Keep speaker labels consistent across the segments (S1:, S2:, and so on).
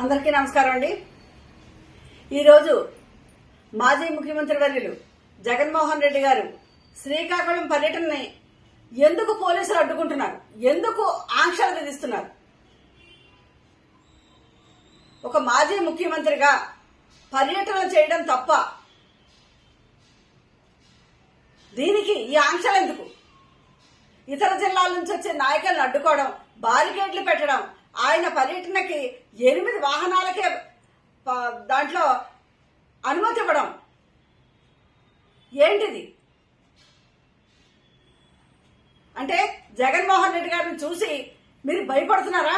S1: అందరికీ నమస్కారం అండి. ఈరోజు మాజీ ముఖ్యమంత్రి వర్యులు జగన్మోహన్ రెడ్డి గారు శ్రీకాకుళం పర్యటనని ఎందుకు పోలీసులు అడ్డుకుంటున్నారు, ఎందుకు ఆంక్షలు విధిస్తున్నారు? ఒక మాజీ ముఖ్యమంత్రిగా పర్యటన చేయడం తప్ప, దీనికి ఈ ఆంక్షలు ఎందుకు? ఇతర జిల్లాల నుంచి వచ్చే నాయకులను అడ్డుకోవడం, బారికేడ్లు పెట్టడం, ఆయన పర్యటనకి 8 వాహనాలకే దాంట్లో అనుమతి ఇవ్వడం ఏంటిది? అంటే జగన్మోహన్ రెడ్డి గారిని చూసి మీరు భయపడుతున్నారా?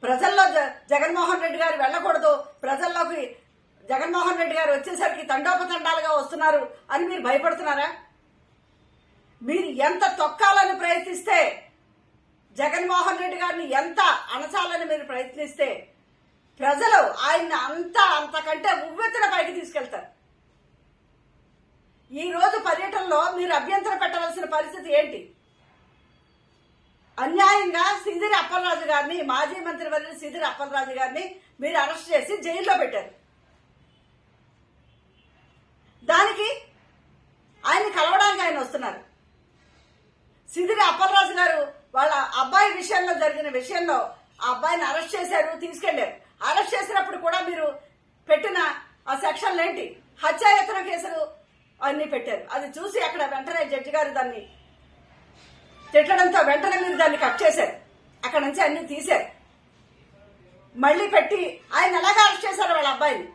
S1: ప్రజల్లో జగన్మోహన్ రెడ్డి గారు వెళ్ళకూడదు, ప్రజల్లోకి జగన్మోహన్ రెడ్డి గారు వచ్చేసరికి తండోపతండాలుగా వస్తున్నారు అని మీరు భయపడుతున్నారా? మీరు ఎంత తొక్కాలని ప్రయత్నిస్తే, జగన్మోహన్ రెడ్డి గారిని ఎంత అణచాలని మీరు ప్రయత్నిస్తే, ప్రజలు ఆయన్ని అంతకంటే ఉవ్వెత్తున పైకి తీసుకెళ్తారు. ఈ రోజు పర్యటనలో మీరు అభ్యంతరం పెట్టవలసిన పరిస్థితి ఏంటి? అన్యాయంగా సిదిరి అప్పలరాజు గారిని, మాజీ మంత్రి వర్యులు సిదిరి అప్పలరాజు గారిని మీరు అరెస్ట్ చేసి జైల్లో పెట్టారు. దానికి ఆయన్ని కలవడానికి ఆయన వస్తున్నారు. సిదిరి అప్పలరాజు గారు వాళ్ళ అబ్బాయి విషయంలో జరిగిన విషయంలో ఆ అబ్బాయిని అరెస్ట్ చేశారు, తీసుకెళ్లారు. అరెస్ట్ చేసినప్పుడు కూడా మీరు పెట్టిన ఆ సెక్షన్లు ఏంటి? హత్యాయత్న కేసులు అన్ని పెట్టారు. అది చూసి అక్కడ వెంటనే జడ్జి గారు దాన్ని తిట్టడంతో వెంటనే మీరు దాన్ని కట్ చేశారు, అక్కడ నుంచి అన్ని తీశారు. మళ్లీ పెట్టి ఆయన ఎలాగా అరెస్ట్ చేశారు వాళ్ళ అబ్బాయిని?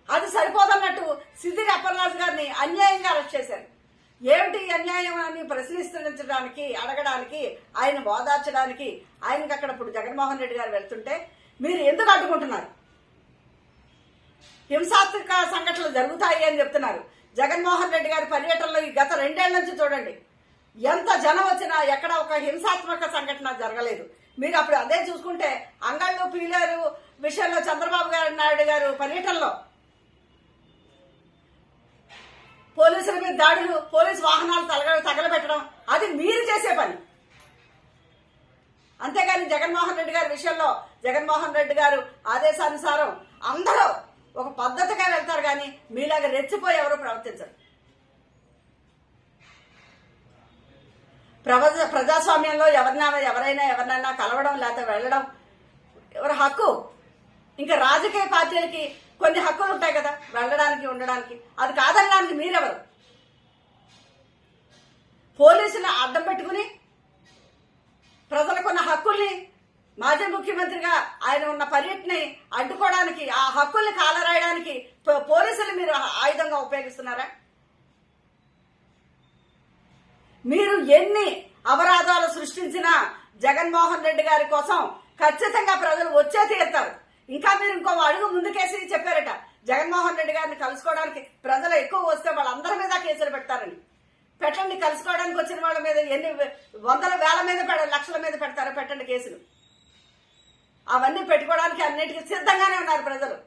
S1: అది సరిపోదన్నట్టు సిదిరి అప్పలరాజు గారిని అన్యాయంగా అరెస్ట్ చేశారు. ఏమిటి అన్యాయం అని ప్రశ్నించడానికి, అడగడానికి, ఆయన ఓదార్చడానికి ఆయనకి అక్కడ ఇప్పుడు జగన్మోహన్ రెడ్డి గారు వెళ్తుంటే మీరు ఎందుకు అడ్డుకుంటున్నారు? హింసాత్మక సంఘటనలు జరుగుతాయి అని చెప్తున్నారు. జగన్మోహన్ రెడ్డి గారి పర్యటనలో ఈ గత 2 ఏళ్ల నుంచి చూడండి, ఎంత జనం వచ్చినా ఎక్కడ ఒక హింసాత్మక సంఘటన జరగలేదు. మీరు అప్పుడు అదే చూసుకుంటే అంగళ్ళు పీలేరు విషయంలో చంద్రబాబు నాయుడు గారు పర్యటనలో పోలీసుల మీద దాడులు, పోలీసు వాహనాలు తగలబెట్టడం, అది మీరు చేసే పని. అంతేగాని జగన్మోహన్ రెడ్డి గారి విషయంలో జగన్మోహన్ రెడ్డి గారు ఆదేశానుసారం అందరూ ఒక పద్ధతిగా వెళ్తారు, కానీ మీలాగా రెచ్చిపోయి ఎవరు ప్రవర్తించరు. ప్రజాస్వామ్యంలో ఎవరైనా కలవడం లేకపోతే వెళ్ళడం ఎవరి హక్కు. ఇంకా రాజకీయ పార్టీలకి కొన్ని హక్కులు ఉంటాయి కదా, వెళ్ళడానికి, ఉండడానికి. అది కాదనడానికి మీరెవరు? పోలీసులను అడ్డం పెట్టుకుని ప్రజలకున్న హక్కుల్ని, మాజీ ముఖ్యమంత్రిగా ఆయన ఉన్న పర్యటనని అడ్డుకోవడానికి, ఆ హక్కుల్ని కాలరాయడానికి పోలీసులు మీరు ఆయుధంగా ఉపయోగిస్తున్నారా? మీరు ఎన్ని అపరాధాలు సృష్టించినా జగన్మోహన్ రెడ్డి గారి కోసం ఖచ్చితంగా ప్రజలు వచ్చే తీరుతారు. ఇంకా మీరు ఇంకో అడుగు ముందుకేసి చెప్పారట, జగన్మోహన్ రెడ్డి గారిని కలుసుకోవడానికి ప్రజలు ఎక్కువ వస్తే వాళ్ళందరి మీద కేసులు పెడతారని. పెట్టండి, కలుసుకోవడానికి వచ్చిన వాళ్ళ మీద ఎన్ని వందల వేల మీద లక్షల మీద పెడతారో పెట్టండి కేసులు. అవన్నీ పెట్టుకోవడానికి అన్నిటికీ సిద్ధంగానే ఉన్నారు ప్రజలు.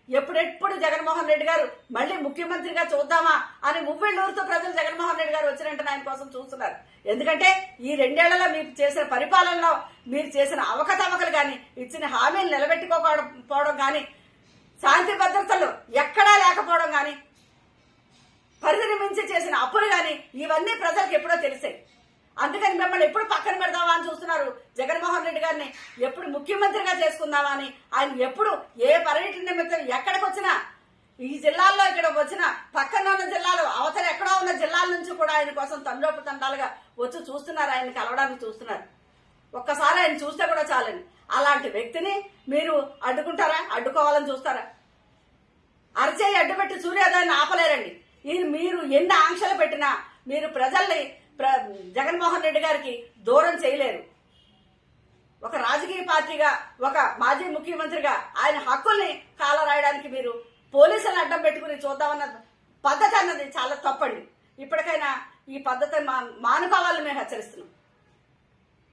S1: ఎప్పుడెప్పుడు జగన్మోహన్ రెడ్డి గారు మళ్ళీ ముఖ్యమంత్రిగా చూద్దామా అని మువ్విళ్ళూరుతో ప్రజలు జగన్మోహన్ రెడ్డి గారు వచ్చినట్టు ఆయన కోసం చూస్తున్నారు. ఎందుకంటే ఈ 2 ఏళ్లలో మీరు చేసిన పరిపాలనలో మీరు చేసిన అవకతవకలు కానీ, ఇచ్చిన హామీలు నిలబెట్టుకోకపోవడం కానీ, శాంతి భద్రతలు ఎక్కడా లేకపోవడం కానీ, పరిధిని మించి చేసిన అప్పులు కానీ, ఇవన్నీ ప్రజలకు ఎప్పుడో తెలిసాయి. అందుకని మిమ్మల్ని ఎప్పుడు పక్కన పెడదామా అని చూస్తున్నారు. జగన్మోహన్ రెడ్డి గారిని ఎప్పుడు ముఖ్యమంత్రిగా చేసుకుందామా అని ఆయన ఎప్పుడు ఏ పర్యటన నిమిత్తం ఎక్కడికి వచ్చినా, ఈ జిల్లాల్లో ఇక్కడ వచ్చిన పక్కన ఉన్న జిల్లాలు, అవతల ఎక్కడో ఉన్న జిల్లాల నుంచి కూడా ఆయన కోసం తండోపతండాలుగా వచ్చి చూస్తున్నారు, ఆయన కలవడానికి చూస్తున్నారు. ఒక్కసారి ఆయన చూస్తే కూడా చాలండి. అలాంటి వ్యక్తిని మీరు అడ్డుకుంటారా? అడ్డుకోవాలని చూస్తారా? అరచేయి అడ్డుపెట్టి సూర్యోదయాన్ని ఆపలేరండి. మీరు ఎన్ని ఆంక్షలు పెట్టినా మీరు ప్రజల్ని జగన్మోహన్ రెడ్డి గారికి దూరం చేయలేరు. ఒక రాజకీయ పార్టీగా, ఒక మాజీ ముఖ్యమంత్రిగా ఆయన హక్కుల్ని కాలరాయడానికి మీరు పోలీసులను అడ్డం పెట్టుకుని చూద్దామన్న పద్ధతి అన్నది చాలా తప్పండి. ఇప్పటికైనా ఈ పద్ధతి మానుకోవాలని మేము హెచ్చరిస్తున్నాం.